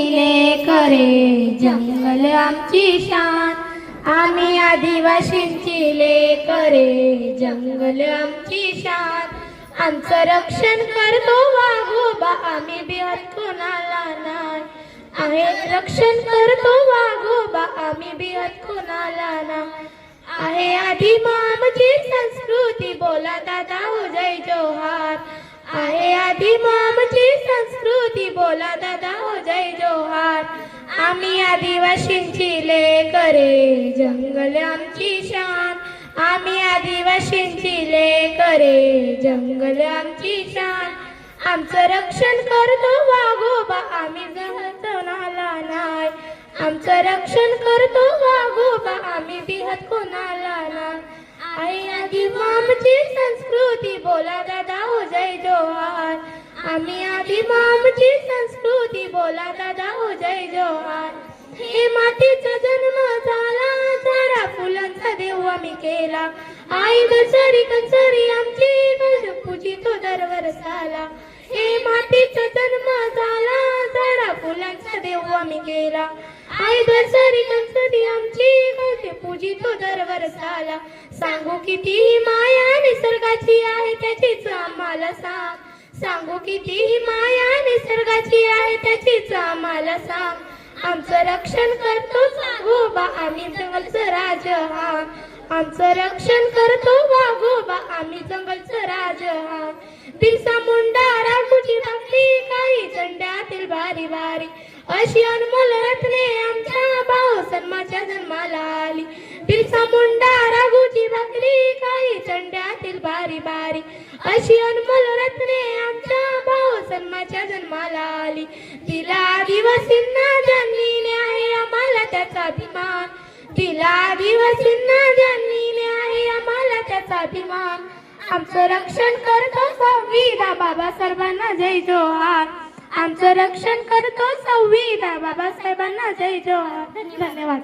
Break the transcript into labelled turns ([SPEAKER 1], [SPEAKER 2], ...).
[SPEAKER 1] करे जंगल आमची शान, आम्ही आदिवासींची लेकरे जंगल आमची शान. आमचं रक्षण करतो वाघोबा, आम्ही बिहत कोणाला नाही. आहे रक्षण करतो वाघोबा, आम्ही बिहत कोणाला नाही. आहे आधी आमची संस्कृती, बोला दादा हो जय जोहार. आहे आधी आमची संस्कृती, बोला दादा हो जय जोहार. आम्ही आदिवासींची लेकरे जंगल आमची शान, आम्ही आदिवासींची लेकरे जंगल आमची शान. आमचं रक्षण करतो वाघोबा, आम्ही जंगल कोणाला नाही. आमचं रक्षण करतो वाघोबा, आम्ही बिहत कोणाला नाही. आई आधी आमची संस्कृती, बोला दादा हो जय जोहार. आम्ही आधी आमची संस्कृती, बोला दादा हो जय जोहार. हे मातीचा जन्म झाला, सारा फुलांचा देव आम्ही केला. आई दसरी कंसरी आमची पूजितो दरवर्षाला. हे मातीचा जन्म झाला, सारा फुलांचा देव आम्ही केला. आई दसरी कंसरी आमची पूजितो दरवर्षाला. सांगू किती माया निसर्गाची आहे, त्याचीच आम्हाला सांग. सांगू किती माया निसर्गाची आहे, त्याचीच आम्हाला सांग. आमचं रक्षण करतो वाघोबा, आम्ही जंगलचं राजा. आमचं रक्षण करतो वाघोबा, आम्ही जंगलचं राजा. बिरसा मुंडा राघोजी भाकली, काही झंड्यातील बारी बारी. अशी अनमोल रत्ने आमच्या भाऊ सन्माच्या जन्माला आली. बिरसा मुंडा राघोजी भाकली, काही झंड्यातील बारी बारी. अशी अनमोल रत्ने आमच्या भाऊ सन्माच्या जन्माला आली. दिला आदिवासींना ज्यांनी आहे आम्हाला त्याचा अभिमान. दिला आदिवासींना ज्यांनी आहे आम्हाला त्याचा अभिमान. आमचं रक्षण करतो संविधान, बाबासाहेबांना जय जोहार. आमचं रक्षण करतो संविधान, बाबासाहेबांना जय जोहार. धन्यवाद.